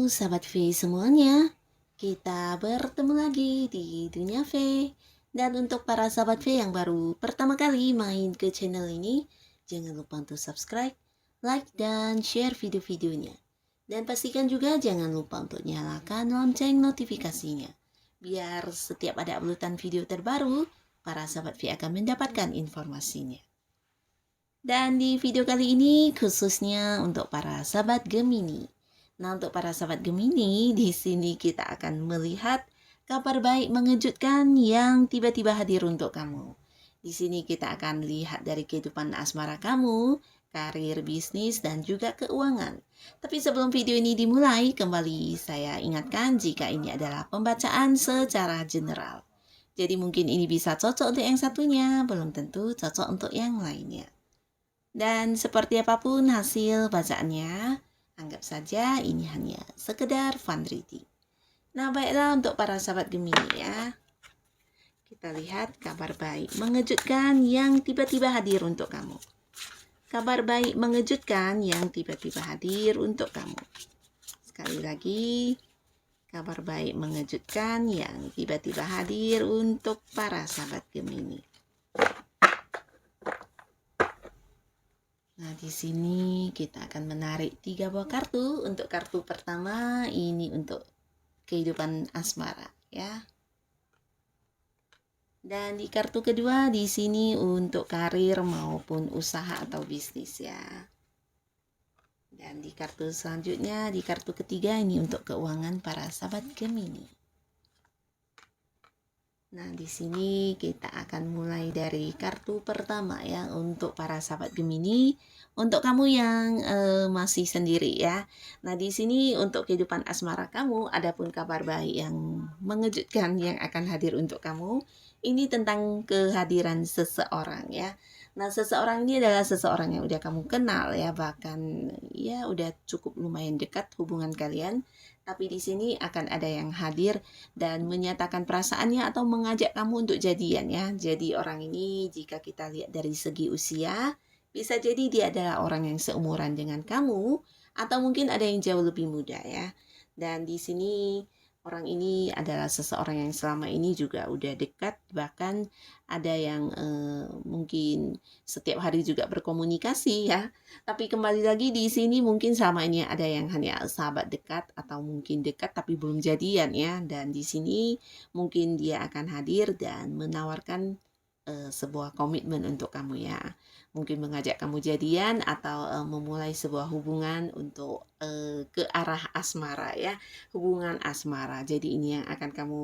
sahabat V semuanya, kita bertemu lagi di Dunia V. Dan untuk para sahabat V yang baru pertama kali main ke channel ini, jangan lupa untuk subscribe, like, dan share video-videonya. Dan pastikan juga jangan lupa untuk nyalakan lonceng notifikasinya, biar setiap ada uploadan video terbaru, para sahabat V akan mendapatkan informasinya. Dan di video kali ini khususnya untuk para sahabat Gemini. Nah, untuk para sahabat Gemini, di sini kita akan melihat kabar baik mengejutkan yang tiba-tiba hadir untuk kamu. Di sini kita akan lihat dari kehidupan asmara kamu, karir, bisnis, dan juga keuangan. Tapi sebelum video ini dimulai, kembali saya ingatkan jika ini adalah pembacaan secara general. Jadi mungkin ini bisa cocok untuk yang satunya, belum tentu cocok untuk yang lainnya. Dan seperti apapun hasil bacaannya, anggap saja ini hanya sekedar fun reading. Nah, baiklah untuk para sahabat Gemini ya. Kita lihat kabar baik mengejutkan yang tiba-tiba hadir untuk kamu. Kabar baik mengejutkan yang tiba-tiba hadir untuk kamu. Sekali lagi, kabar baik mengejutkan yang tiba-tiba hadir untuk para sahabat Gemini. Nah, di sini kita akan menarik 3 buah kartu. Untuk kartu pertama ini untuk kehidupan asmara ya. Dan di kartu kedua di sini untuk karir maupun usaha atau bisnis ya. Dan di kartu selanjutnya, di kartu ketiga ini untuk keuangan para sahabat Gemini. Nah, di sini kita akan mulai dari kartu pertama ya untuk para sahabat Gemini. Untuk kamu yang masih sendiri ya. Nah, di sini untuk kehidupan asmara kamu, adapun kabar baik yang mengejutkan yang akan hadir untuk kamu. Ini tentang kehadiran seseorang ya. Nah, seseorang ini adalah seseorang yang udah kamu kenal ya, bahkan ya udah cukup lumayan dekat hubungan kalian. Tapi di sini akan ada yang hadir dan menyatakan perasaannya atau mengajak kamu untuk jadian ya. Jadi orang ini jika kita lihat dari segi usia, bisa jadi dia adalah orang yang seumuran dengan kamu atau mungkin ada yang jauh lebih muda ya. Dan di sini orang ini adalah seseorang yang selama ini juga udah dekat, bahkan ada yang mungkin setiap hari juga berkomunikasi ya. Tapi kembali lagi di sini mungkin selama ini ada yang hanya sahabat dekat atau mungkin dekat tapi belum jadian ya. Dan di sini mungkin dia akan hadir dan menawarkan sebuah komitmen untuk kamu ya. Mungkin mengajak kamu jadian atau memulai sebuah hubungan untuk ke arah asmara ya. Hubungan asmara. Jadi ini yang akan kamu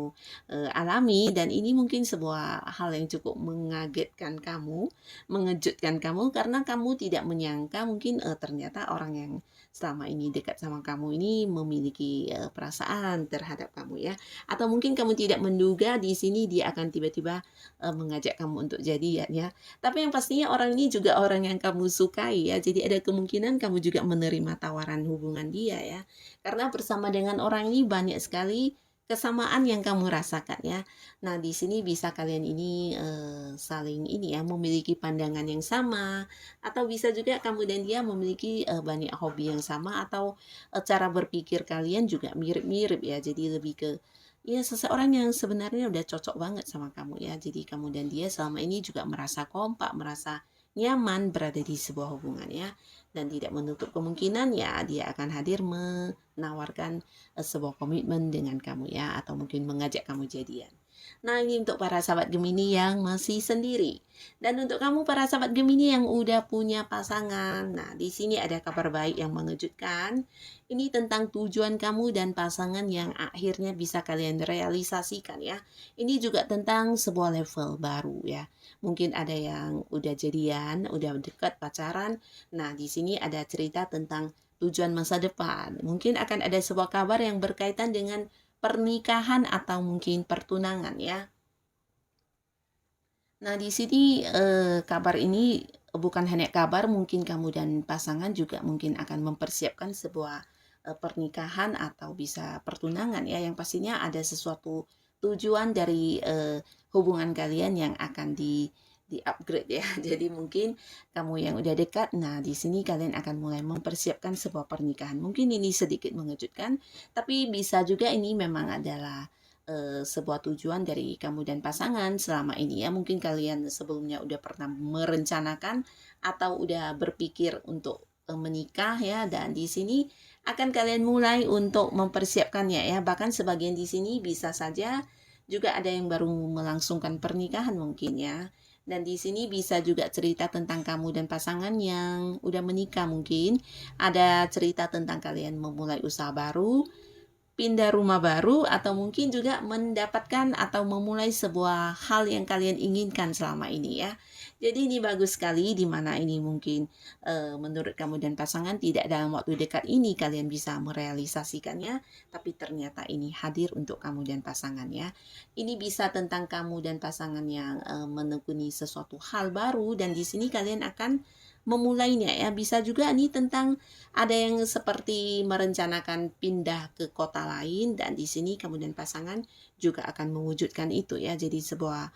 alami dan ini mungkin sebuah hal yang cukup mengagetkan kamu, mengejutkan kamu karena kamu tidak menyangka mungkin ternyata orang yang selama ini dekat sama kamu ini memiliki perasaan terhadap kamu ya. Atau mungkin kamu tidak menduga di sini dia akan tiba-tiba mengajak kamu untuk jadian ya. Tapi yang pastinya orang ini juga orang yang kamu sukai ya. Jadi ada kemungkinan kamu juga menerima tawaran hubungan dia ya. Karena bersama dengan orang ini banyak sekali kesamaan yang kamu rasakan ya. Nah, di sini bisa kalian ini saling ini ya, memiliki pandangan yang sama atau bisa juga kamu dan dia memiliki banyak hobi yang sama atau cara berpikir kalian juga mirip-mirip ya. Jadi lebih ke ya seseorang yang sebenarnya udah cocok banget sama kamu ya. Jadi kamu dan dia selama ini juga merasa kompak, merasa nyaman berada di sebuah hubungan ya. Dan tidak menutup kemungkinan ya dia akan hadir menawarkan sebuah komitmen dengan kamu ya. Atau mungkin mengajak kamu jadian. Nah, ini untuk para sahabat Gemini yang masih sendiri. Dan untuk kamu para sahabat Gemini yang udah punya pasangan. Nah, di sini ada kabar baik yang mengejutkan. Ini tentang tujuan kamu dan pasangan yang akhirnya bisa kalian realisasikan ya. Ini juga tentang sebuah level baru ya. Mungkin ada yang udah jadian, udah dekat pacaran. Nah, di sini ada cerita tentang tujuan masa depan. Mungkin akan ada sebuah kabar yang berkaitan dengan pernikahan atau mungkin pertunangan ya. Nah, di sini kabar ini bukan hanya kabar, mungkin kamu dan pasangan juga mungkin akan mempersiapkan sebuah pernikahan atau bisa pertunangan ya. Yang pastinya ada sesuatu tujuan dari hubungan kalian yang akan di-upgrade ya. Jadi mungkin kamu yang udah dekat, nah di sini kalian akan mulai mempersiapkan sebuah pernikahan. Mungkin ini sedikit mengejutkan, tapi bisa juga ini memang adalah sebuah tujuan dari kamu dan pasangan selama ini ya. Mungkin kalian sebelumnya udah pernah merencanakan atau udah berpikir untuk menikah ya, dan di sini akan kalian mulai untuk mempersiapkannya ya. Bahkan sebagian di sini bisa saja juga ada yang baru melangsungkan pernikahan mungkin ya. Dan di sini bisa juga cerita tentang kamu dan pasangan yang udah menikah mungkin. Ada cerita tentang kalian memulai usaha baru, pindah rumah baru, atau mungkin juga mendapatkan atau memulai sebuah hal yang kalian inginkan selama ini ya. Jadi ini bagus sekali, di mana ini mungkin menurut kamu dan pasangan tidak dalam waktu dekat ini kalian bisa merealisasikannya, tapi ternyata ini hadir untuk kamu dan pasangan ya. Ini bisa tentang kamu dan pasangan yang menekuni sesuatu hal baru, dan di sini kalian akan memulainya ya. Bisa juga nih tentang ada yang seperti merencanakan pindah ke kota lain, dan di sini kamu dan pasangan juga akan mewujudkan itu ya. Jadi sebuah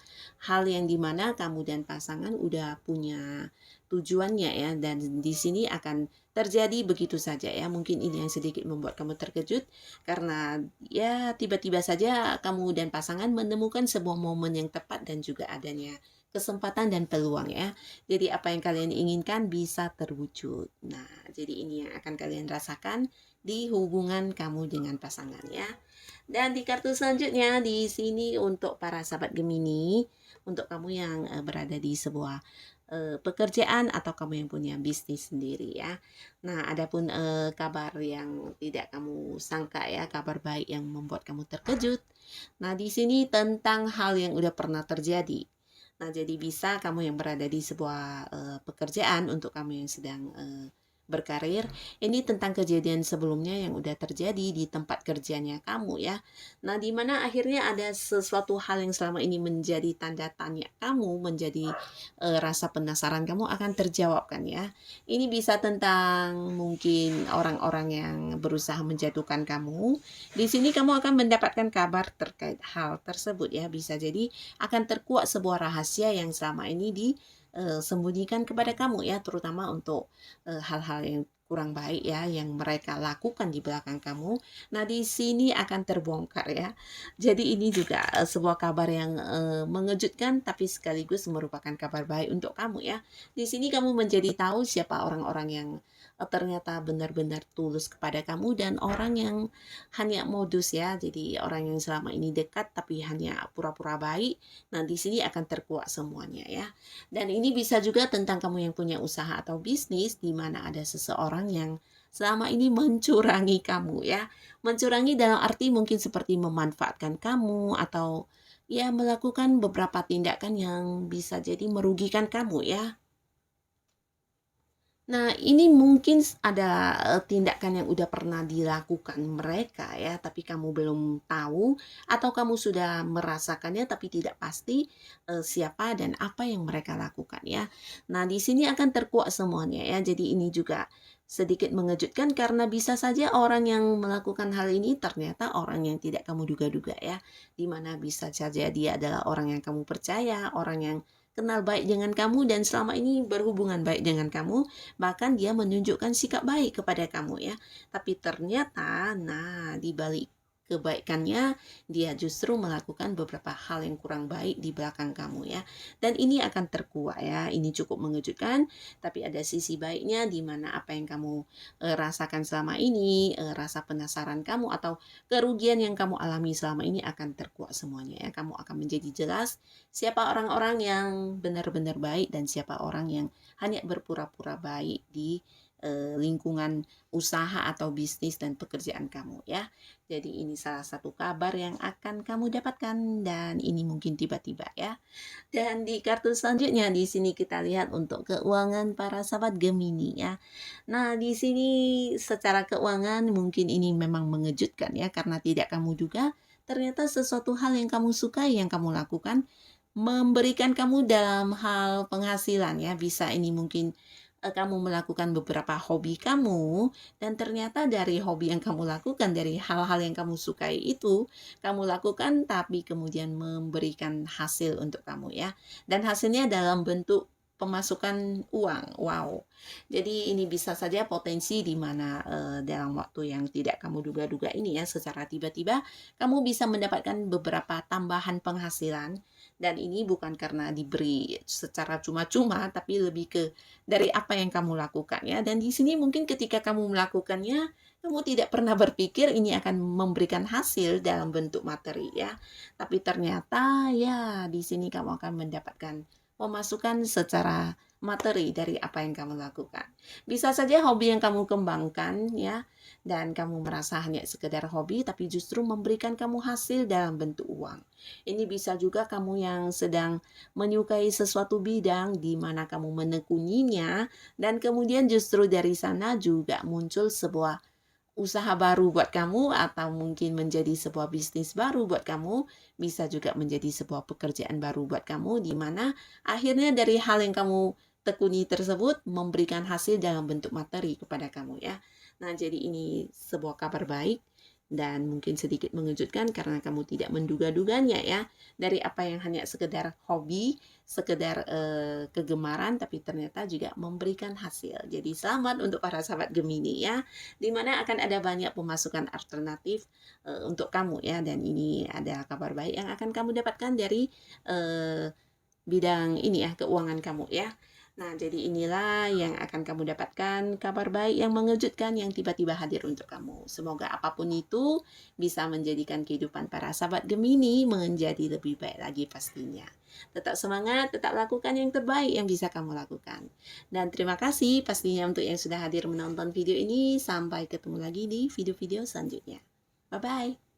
hal yang dimana kamu dan pasangan udah punya tujuannya ya, dan di sini akan terjadi begitu saja ya. Mungkin ini yang sedikit membuat kamu terkejut karena ya tiba-tiba saja kamu dan pasangan menemukan sebuah momen yang tepat dan juga adanya kesempatan dan peluang ya. Jadi apa yang kalian inginkan bisa terwujud. Nah, jadi ini yang akan kalian rasakan di hubungan kamu dengan pasangan ya. Dan di kartu selanjutnya di sini untuk para sahabat Gemini, untuk kamu yang berada di sebuah pekerjaan atau kamu yang punya bisnis sendiri ya. Nah, adapun kabar yang tidak kamu sangka ya, kabar baik yang membuat kamu terkejut. Nah, di sini tentang hal yang udah pernah terjadi. Nah, jadi bisa kamu yang berada di sebuah pekerjaan, untuk kamu yang sedang berkarir, ini tentang kejadian sebelumnya yang udah terjadi di tempat kerjanya kamu ya. Nah, di mana akhirnya ada sesuatu hal yang selama ini menjadi tanda tanya kamu, menjadi rasa penasaran kamu akan terjawabkan ya. Ini bisa tentang mungkin orang-orang yang berusaha menjatuhkan kamu. Di sini kamu akan mendapatkan kabar terkait hal tersebut ya. Bisa jadi akan terkuak sebuah rahasia yang selama ini disembunyikan kepada kamu ya, terutama untuk hal-hal yang kurang baik ya yang mereka lakukan di belakang kamu. Nah, di sini akan terbongkar ya. Jadi ini juga sebuah kabar yang mengejutkan tapi sekaligus merupakan kabar baik untuk kamu ya. Di sini kamu menjadi tahu siapa orang-orang yang ternyata benar-benar tulus kepada kamu, dan orang yang hanya modus ya. Jadi orang yang selama ini dekat tapi hanya pura-pura baik. Nah, di sini akan terkuak semuanya ya. Dan ini bisa juga tentang kamu yang punya usaha atau bisnis, di mana ada seseorang yang selama ini mencurangi kamu ya. Mencurangi dalam arti mungkin seperti memanfaatkan kamu, atau ya melakukan beberapa tindakan yang bisa jadi merugikan kamu ya. Nah, ini mungkin ada tindakan yang udah pernah dilakukan mereka ya, tapi kamu belum tahu, atau kamu sudah merasakannya tapi tidak pasti siapa dan apa yang mereka lakukan ya. Nah, di sini akan terkuak semuanya ya. Jadi ini juga sedikit mengejutkan karena bisa saja orang yang melakukan hal ini ternyata orang yang tidak kamu duga-duga ya. Dimana bisa saja dia adalah orang yang kamu percaya, orang yang kenal baik dengan kamu dan selama ini berhubungan baik dengan kamu, bahkan dia menunjukkan sikap baik kepada kamu ya. Tapi ternyata, nah di balik kebaikannya, dia justru melakukan beberapa hal yang kurang baik di belakang kamu ya. Dan ini akan terkuak ya. Ini cukup mengejutkan, tapi ada sisi baiknya, di mana apa yang kamu rasakan selama ini, rasa penasaran kamu atau kerugian yang kamu alami selama ini akan terkuak semuanya ya. Kamu akan menjadi jelas siapa orang-orang yang benar-benar baik dan siapa orang yang hanya berpura-pura baik di lingkungan usaha atau bisnis dan pekerjaan kamu ya. Jadi ini salah satu kabar yang akan kamu dapatkan, dan ini mungkin tiba-tiba ya. Dan di kartu selanjutnya di sini kita lihat untuk keuangan para sahabat Gemini ya. Nah, di sini secara keuangan mungkin ini memang mengejutkan ya, karena tidak kamu duga ternyata sesuatu hal yang kamu sukai yang kamu lakukan memberikan kamu dalam hal penghasilan ya. Bisa ini mungkin kamu melakukan beberapa hobi kamu, dan ternyata dari hobi yang kamu lakukan, dari hal-hal yang kamu sukai itu, kamu lakukan tapi kemudian memberikan hasil untuk kamu ya. Dan hasilnya dalam bentuk pemasukan uang. Wow. Jadi ini bisa saja potensi di mana dalam waktu yang tidak kamu duga-duga ini ya, secara tiba-tiba kamu bisa mendapatkan beberapa tambahan penghasilan, dan ini bukan karena diberi secara cuma-cuma, tapi lebih ke dari apa yang kamu lakukan ya. Dan di sini mungkin ketika kamu melakukannya, kamu tidak pernah berpikir ini akan memberikan hasil dalam bentuk materi ya. Tapi ternyata ya di sini kamu akan mendapatkan pemasukan secara materi dari apa yang kamu lakukan. Bisa saja hobi yang kamu kembangkan ya, dan kamu merasa hanya sekedar hobi, tapi justru memberikan kamu hasil dalam bentuk uang. Ini bisa juga kamu yang sedang menyukai sesuatu bidang di mana kamu menekuninya, dan kemudian justru dari sana juga muncul sebuah usaha baru buat kamu, atau mungkin menjadi sebuah bisnis baru buat kamu, bisa juga menjadi sebuah pekerjaan baru buat kamu, di mana akhirnya dari hal yang kamu tekuni tersebut memberikan hasil dalam bentuk materi kepada kamu ya. Nah, jadi ini sebuah kabar baik dan mungkin sedikit mengejutkan karena kamu tidak menduga-duganya ya. Dari apa yang hanya sekedar hobi, sekedar kegemaran, tapi ternyata juga memberikan hasil. Jadi selamat untuk para sahabat Gemini ya, dimana akan ada banyak pemasukan alternatif untuk kamu ya. Dan ini adalah kabar baik yang akan kamu dapatkan dari bidang ini ya, keuangan kamu ya. Nah, jadi inilah yang akan kamu dapatkan, kabar baik yang mengejutkan yang tiba-tiba hadir untuk kamu. Semoga apapun itu bisa menjadikan kehidupan para sahabat Gemini menjadi lebih baik lagi pastinya. Tetap semangat, tetap lakukan yang terbaik yang bisa kamu lakukan. Dan terima kasih pastinya untuk yang sudah hadir menonton video ini. Sampai ketemu lagi di video-video selanjutnya. Bye-bye.